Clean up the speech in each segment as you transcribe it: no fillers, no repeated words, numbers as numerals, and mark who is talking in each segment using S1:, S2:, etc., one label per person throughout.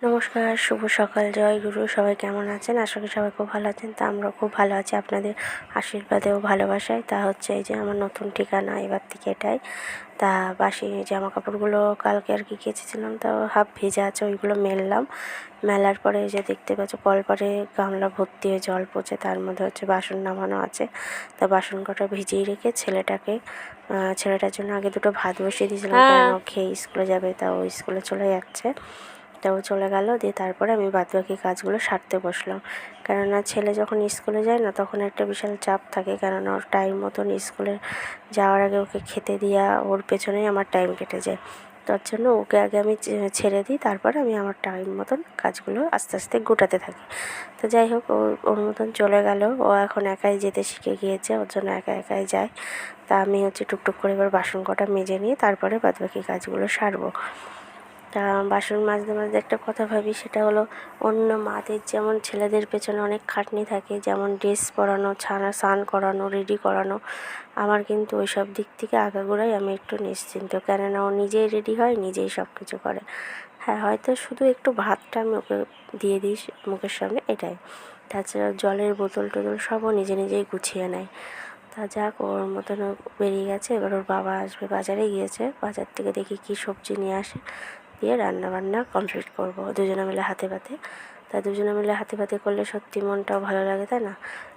S1: নমস্কার, শুভ সকাল, জয় গুরু। সবাই কেমন আছেন? আশা করি সবাই খুব ভালো আছেন। তা আমরা খুব ভালো আছি আপনাদের আশীর্বাদে ও ভালোবাসায়। তা হচ্ছে এই যে আমার নতুন ঠিকানা এবার থেকে এটাই। তা বাসি জামা কাপড়গুলো কালকে আর কি কেচেছিলাম, তা হাফ ভেজা আছে, ওইগুলো মেললাম। মেলার পরে এই যে দেখতে পাচ্ছ কলপারে গামলা ভর্তি হয়ে জল পড়ছে, তার মধ্যে হচ্ছে বাসন নামানো আছে। তা বাসন কটা ভিজিয়ে রেখে ছেলেটার জন্য আগে দুটো ভাত বসিয়ে দিয়েছিলাম, কারণ ও খেয়ে স্কুলে যাবে। তা ও স্কুলে চলে যাচ্ছে, তা ও চলে গেল। দিয়ে তারপরে আমি বাদবাকি কাজগুলো সারতে বসলাম, কেননা ছেলে যখন স্কুলে যায় না, তখন একটা বিশাল চাপ থাকে, কেননা ওর টাইম মতন স্কুলে যাওয়ার আগে ওকে খেতে দেওয়া, ওর পেছনেই আমার টাইম কেটে যায়। তার জন্য ওকে আগে আমি ছেড়ে দিই, তারপরে আমি আমার টাইম মতন কাজগুলো আস্তে আস্তে গোটাতে থাকি। তো যাই হোক, ওর মতন চলে গেল। ও এখন একাই যেতে শিখে গিয়েছে, ওর জন্য একা একাই যায়। তা আমি হচ্ছে টুকটুক করে এবার বাসন কটা মেজে নিয়ে তারপরে বাদবাকি কাজগুলো সারবো। তা বাসন মাজতে মাজতে একটা কথা ভাবি, সেটা হলো অন্য মাদের যেমন ছেলেদের পেছনে অনেক খাটনি থাকে, যেমন ড্রেস পরানো, স্নান করানো, রেডি করানো, আমার কিন্তু ওই সব দিক থেকে আগাগোড়াই আমি একটু নিশ্চিন্ত, কেননা ও নিজেই রেডি হয়, নিজেই সব কিছু করে। হ্যাঁ, হয়তো শুধু একটু ভাতটা আমি ওকে দিয়ে দিই মুখের সামনে, এটাই। তাছাড়া জলের বোতল টোতল সবও নিজে নিজেই গুছিয়ে নেয়। তা যাক, ওর মতন ও বেরিয়ে গেছে। এবার ওর বাবা আসবে, বাজারে গিয়েছে, বাজার থেকে দেখি কী সবজি নিয়ে আসে, দিয়ে রান্নাবান্না কমপ্লিট করব দুজনে মিলে হাতে পাতে। তাই দুজনে মিলে হাতে পাতে করলে সত্যি মনটাও ভালো লাগে, তাই না?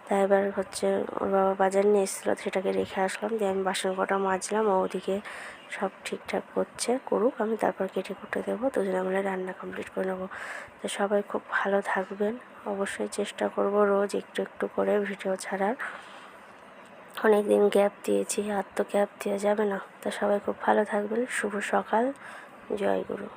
S1: তাই এবার হচ্ছে ওর বাবা বাজার নিয়ে এসেছিলো, সেটাকে রেখে আসলাম। দিয়ে আমি বাসন কটা মাজলাম, ও ওদিকে সব ঠিকঠাক করুক, আমি তারপর কেটে কুটে দেবো, দুজনে মিলে রান্না কমপ্লিট করে নেবো। তো সবাই খুব ভালো থাকবেন। অবশ্যই চেষ্টা করব রোজ একটু একটু করে ভিডিও ছাড়ার। অনেক দিন গ্যাপ দিয়েছি, আর তো গ্যাপ দেওয়া যাবে না। তো সবাই খুব ভালো থাকবেন। শুভ সকাল, জয় গুরু।